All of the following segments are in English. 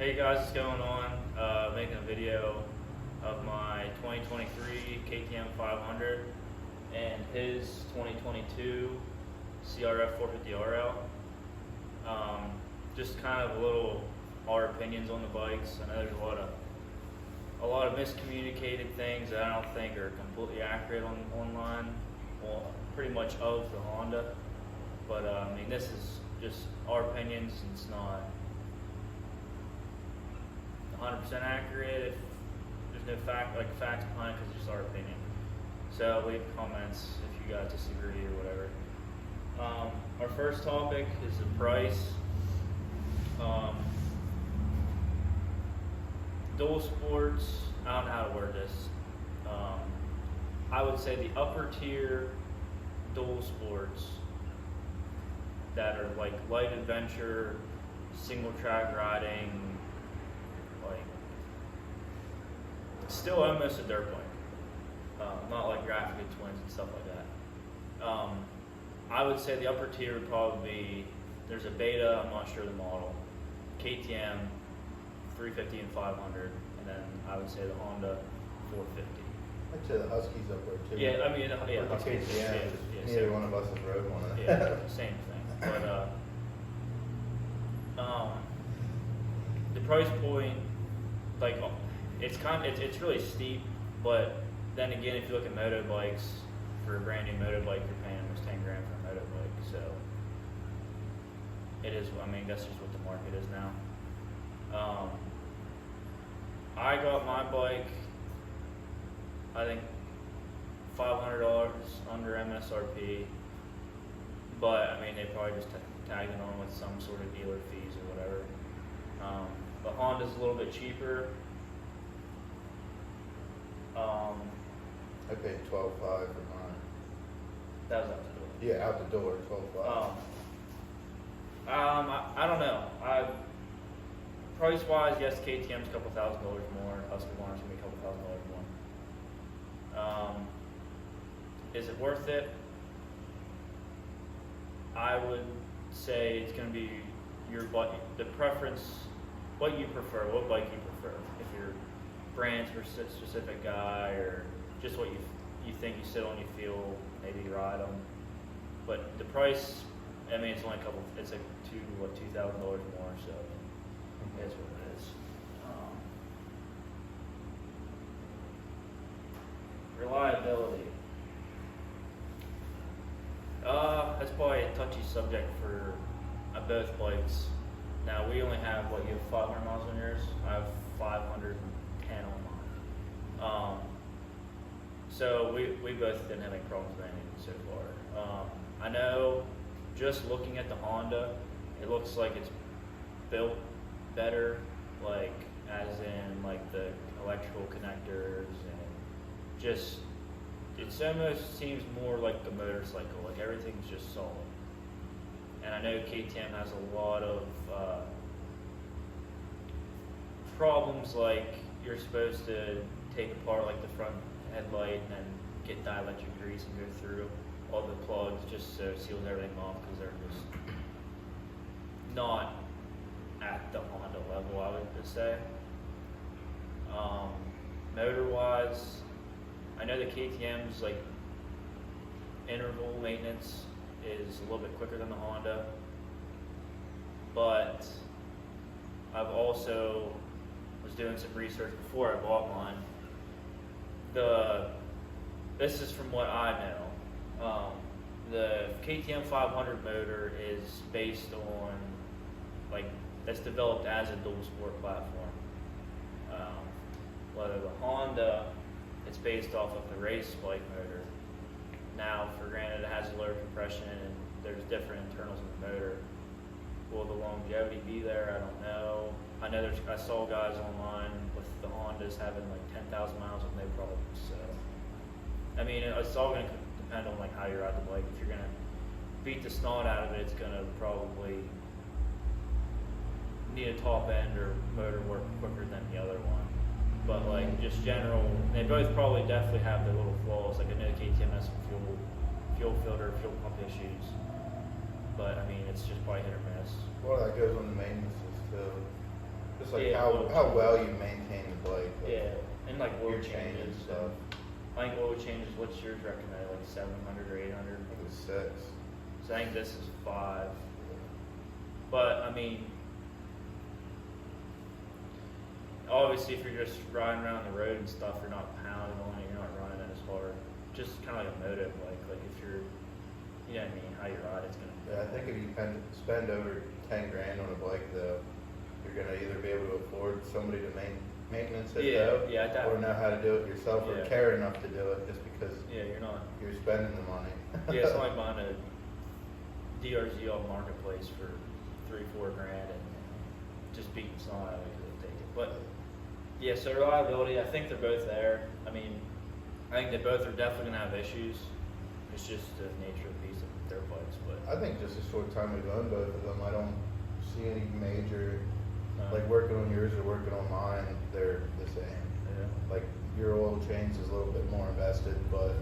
Hey guys, what's going on? Making a video of my 2023 KTM 500 and his 2022 crf450rl. Just kind of our opinions on the bikes. I know there's a lot of miscommunicated things that I don't think are completely accurate online. Well, pretty much of the Honda, but I mean, this is just our opinions. It's not 100% accurate. If there's no facts behind it, because it's just our opinion. So leave comments if you guys disagree or whatever. Our first topic is the price. Dual sports, I don't know how to word this. I would say the upper tier dual sports that are like light adventure, single track riding, like still almost a dirt bike, not like graphic twins and stuff like that. I would say the upper tier would probably be, there's a Beta, I'm not sure the model, KTM 350 and 500, and then I would say the Honda 450. I'd say the Husky's up there too. Yeah, I mean, yeah, Neither one of us has rode one of yeah, that. same thing. But the price point, like, it's really steep. But then again, if you look at moto bikes, for a brand new moto bike, you're paying almost 10 grand for a moto bike. So it is. I mean, that's just what the market is now. I got my bike, I think $500 under MSRP, but I mean, they probably just tagged it on with some sort of dealer fees or whatever. The Honda's a little bit cheaper. I paid $12,500 for mine. That was out the door. Yeah, out the door, $12,500. I don't know. Price wise, yes, KTM's a couple $1,000 more. Husqvarna's gonna be a couple $1,000 more. Is it worth it? I would say it's gonna be your bike, the preference, what you prefer, what bike you prefer. If you're a brand specific guy, or just what you think you sit on, you feel, maybe you ride them. But the price, I mean, it's only it's like $2,000 more, so that's what it is. Reliability. That's probably a touchy subject for both bikes. Now, we only have, you have 500 miles on yours? I have 510 on mine. So we both didn't have any problems with anything so far. I know, just looking at the Honda, it looks like it's built better, like as in like the electrical connectors, and just it almost seems more like the motorcycle, like everything's just solid. And I know KTM has a lot of problems, like you're supposed to take apart like the front headlight and then get dielectric grease and go through all the plugs just so it seals everything off, because they're just not at the Honda level, I would just say. Motor wise, I know the KTM's like interval maintenance is a little bit quicker than the Honda, but I've also was doing some research before I bought mine. This is from what I know. The KTM 500 motor is based on, like, it's developed as a dual sport platform. Whether the Honda, it's based off of the race bike motor. Now, for granted, it has lower compression and there's different internals in the motor. Will the longevity be there? I don't know. I know I saw guys online with the Hondas having like 10,000 miles with no problems. So, I mean, it's all going to depend on like how you ride the bike. If you're going to beat the snot out of it, it's going to probably need a top end or motor work quicker than the other one. But like just general, they both probably definitely have their little flaws. Like I know KTM has some fuel filter, fuel pump issues. But I mean, it's just probably hit or miss. Well, that goes on the maintenance too. Just like Yeah, oil how changes. well you maintain the bike. Like, Yeah, and like oil your changes change and stuff. I think oil changes. What's yours recommended? Like 700 or 800? I think it was 6. So I think this is 5. But I mean, obviously, if you're just riding around the road and stuff, you're not pounding on it. You're not running it as hard. Just kind of like a moto bike. Like if you're, you know what I mean, how you ride, it's gonna. Yeah, I think if you spend over 10 grand on a bike though, you're gonna either be able to afford somebody to maintenance it though, Yeah, or know how to do it yourself, or Yeah. care enough to do it just because Yeah, you're not. you're spending the money. Yeah, it's not like buying a DRZ off marketplace for 3-4 grand and just beating snot out of it 'cause it'll take it. But yeah, so reliability, I think they're both there. I mean, I think they both are definitely gonna have issues. It's just the nature of the beast of their bikes, but I think just a short time we've owned both of them, I don't see any major, No. like working on yours or working on mine, they're the same. yeah. Like your oil change is a little bit more invested, but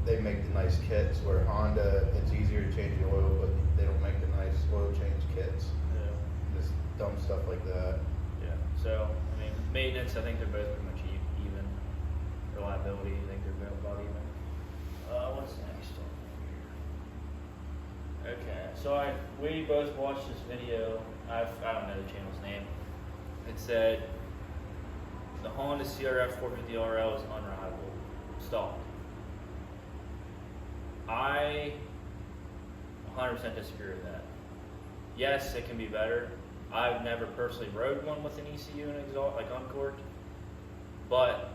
they make the nice kits where Honda, it's easier to change the oil, but they don't make the nice oil change kits. Yeah. Just dumb stuff like that. Yeah. So I mean, maintenance, I think they're both pretty much even. Reliability, I think they're about even. What's next on here? Okay, so we both watched this video. I don't know the channel's name. It said the Honda crf450rl is unrideable. Stop. I 100% disagree with that. Yes, it can be better. I've never personally rode one with an ECU and exhaust, like uncorked, but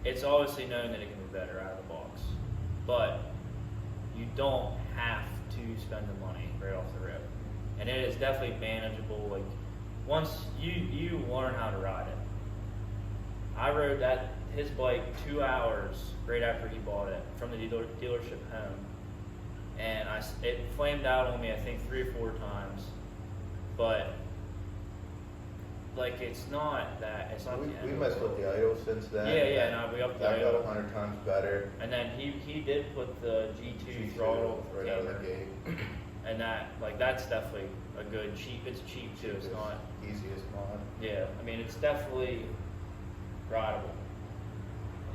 it's obviously known that it can be better out of the box. But you don't have to spend the money right off the rip, and it is definitely manageable. Like once you learn how to ride it. I rode his bike 2 hours right after he bought it from the dealership home, and it flamed out on me I think 3 or 4 times, but like it's not the end We of messed the with world. the idle since then. Yeah, no, we upped the That got idle. 100 times better. And then he did put the G2 G2 throttle right out of the tamer, gate. and that's definitely a good cheap. It's cheap too. It's not. Easiest mod. Yeah, I mean it's definitely rideable.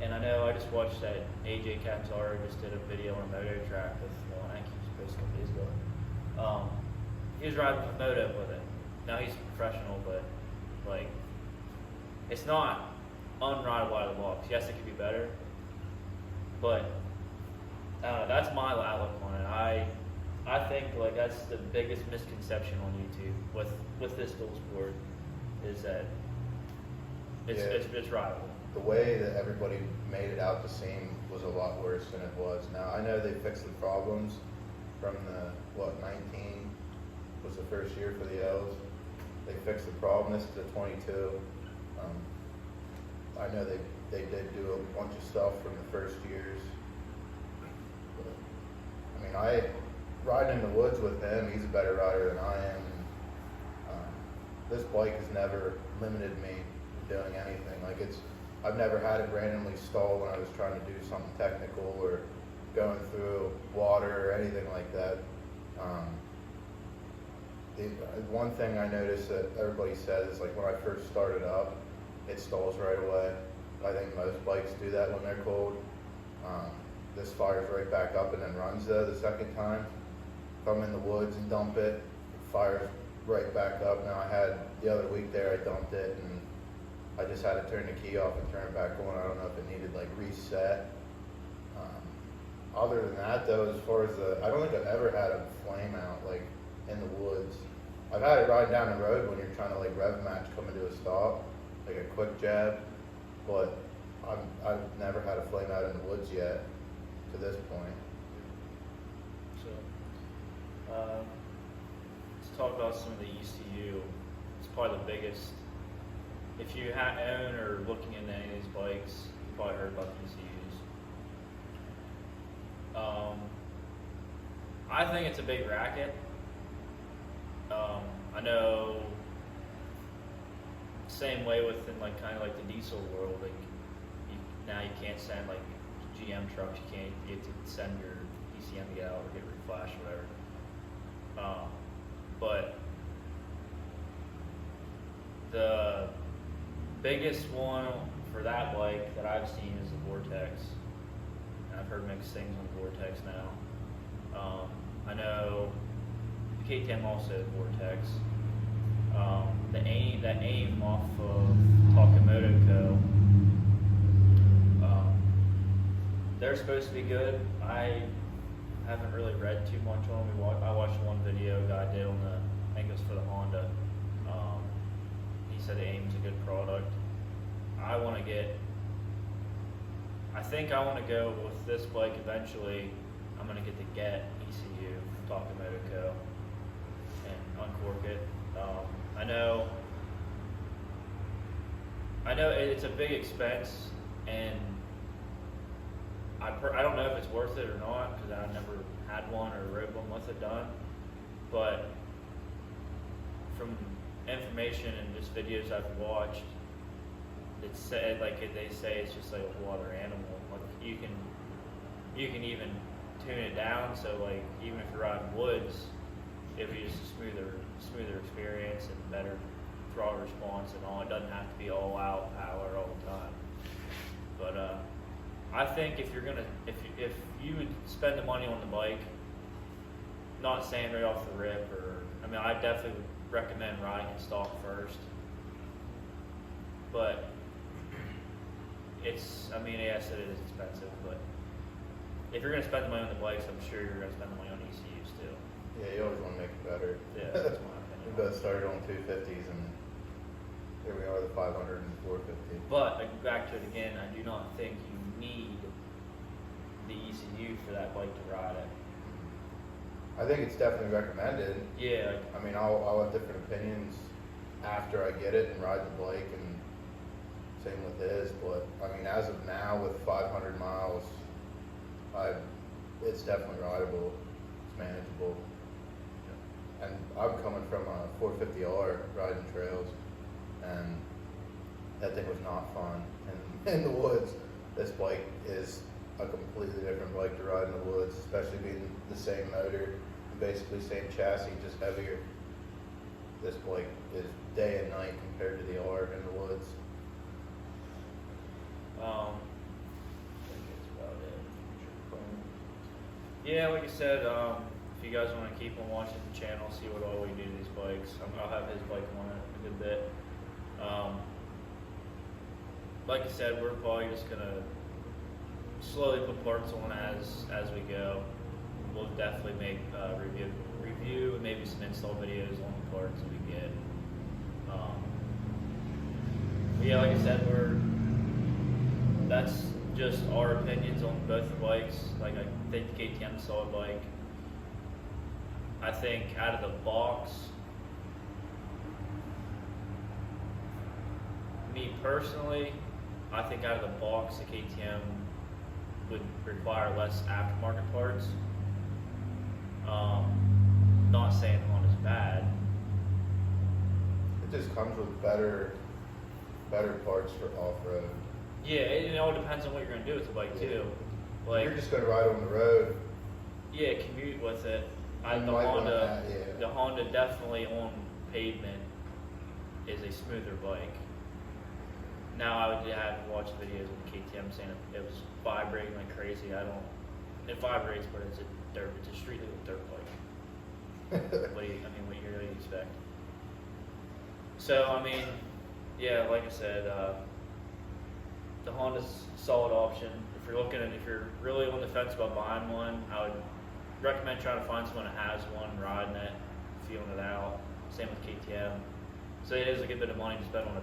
And I know I just watched that AJ Capzaro just did a video on a moto track with I think he was posting a couple days ago. He was riding a moto with it. Now he's professional, but like it's not unrideable out of the box. Yes, it could be better, but that's my outlook on it. I think like that's the biggest misconception on YouTube with this dual sport is that it's rideable. The way that everybody made it out to seem was a lot worse than it was. Now I know they fixed the problems from the 19 was the first year for the L's. They fixed the problem. This is the 22. I know they did do a bunch of stuff from the first years. I mean, riding in the woods with him, he's a better rider than I am. This bike has never limited me from doing anything. Like I've never had it randomly stall when I was trying to do something technical or going through water or anything like that. One thing I noticed that everybody says is like when I first started up, it stalls right away. I think most bikes do that when they're cold. This fires right back up and then runs though the second time. If I'm in the woods and dump it, it fires right back up. Now I had the other week there, I dumped it and I just had to turn the key off and turn it back on. I don't know if it needed like reset. Other than that though, as far as I don't think I've ever had a flame out like in the woods. I've had it riding down the road when you're trying to like rev match coming to a stop, like a quick jab, but I've never had a flame out in the woods yet to this point. So let's talk about some of the ECU. It's probably the biggest. If you own or looking into any of these bikes, you probably heard about the ECUs. I think it's a big racket. I know same way within like kind of like the diesel world. Like now you can't send like GM trucks. You can't get to send your ECM to get out or get reflash or whatever. But biggest one for that bike that I've seen is the Vortex. And I've heard mixed things on the Vortex now. I know the KTM also has Vortex. That aim off of Takamoto Co. They're supposed to be good. I haven't really read too much on them. I watched one video a guy did on the, I think it was for the Honda. He said the aim's a good product. I think I want to go with this bike eventually. I'm going to get the Get ECU from Takamoto Co. and uncork it. I know it's a big expense, and I don't know if it's worth it or not because I never had one or rode one with it done. But from information and just videos I've watched, it's said they say it's just like a whole other animal. Like you can even tune it down so like even if you're riding woods, it'll be just a smoother experience and better throttle response and all. It doesn't have to be all out power all the time. But I think if you would spend the money on the bike, not saying right off the rip, I definitely would recommend riding it stock first. But yes, it is expensive, but if you're going to spend the money on the bikes, I'm sure you're going to spend the money on ECUs too. Yeah, you always want to make it better. Yeah, that's my opinion. We both started on 250s, and here we are, the 500 and 450. But back to it again, I do not think you need the ECU for that bike to ride it. I think it's definitely recommended. Yeah. I'll have different opinions after I get it and ride the bike, and same with his. But as of now, with 500 miles, it's definitely rideable. It's manageable. And I'm coming from a 450R riding trails, and that thing was not fun. And in the woods, this bike is a completely different bike to ride in the woods, especially being the same motor, basically same chassis, just heavier. This bike is day and night compared to the R in the woods. I think that's about it. Yeah, like I said, if you guys want to keep on watching the channel, see what all we do to these bikes. I'll have his bike on it a good bit. Like I said, we're probably just gonna slowly put parts on as we go. We'll definitely make review and maybe some install videos on the parts that we get. But yeah, like I said, that's just our opinions on both the bikes. Like I think the KTM's a solid bike. I think out of the box, me personally, I think out of the box the KTM would require less aftermarket parts. Not saying the Honda's bad. It just comes with better parts for off-road. Yeah, it all depends on what you're going to do with the bike too. Like you're just going to ride on the road. Yeah, commute with it. The Honda definitely on pavement is a smoother bike. Now I would have to watch videos of the KTM saying it was vibrating like crazy. It vibrates, but it's a street legal dirt bike. What do you really expect? So yeah, like I said, the Honda's a solid option. If you're really on the fence about buying one, I would recommend trying to find someone that has one, riding it, feeling it out. Same with KTM. So it is a good bit of money to spend on a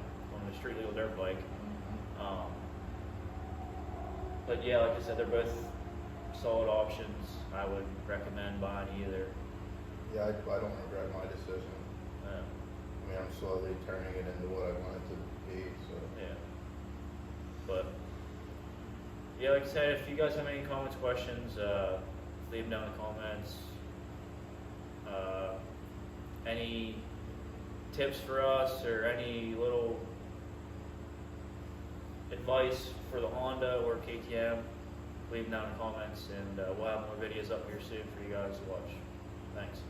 street legal dirt bike. But yeah, like I said, they're both solid options. I would recommend buying either. Yeah, I don't regret my decision. I'm slowly turning it into what I want it to be. So yeah. But yeah, like I said, if you guys have any comments, questions, leave them down in the comments. Any tips for us or any little advice for the Honda or KTM, leave them down in the comments, and we'll have more videos up here soon for you guys to watch. Thanks.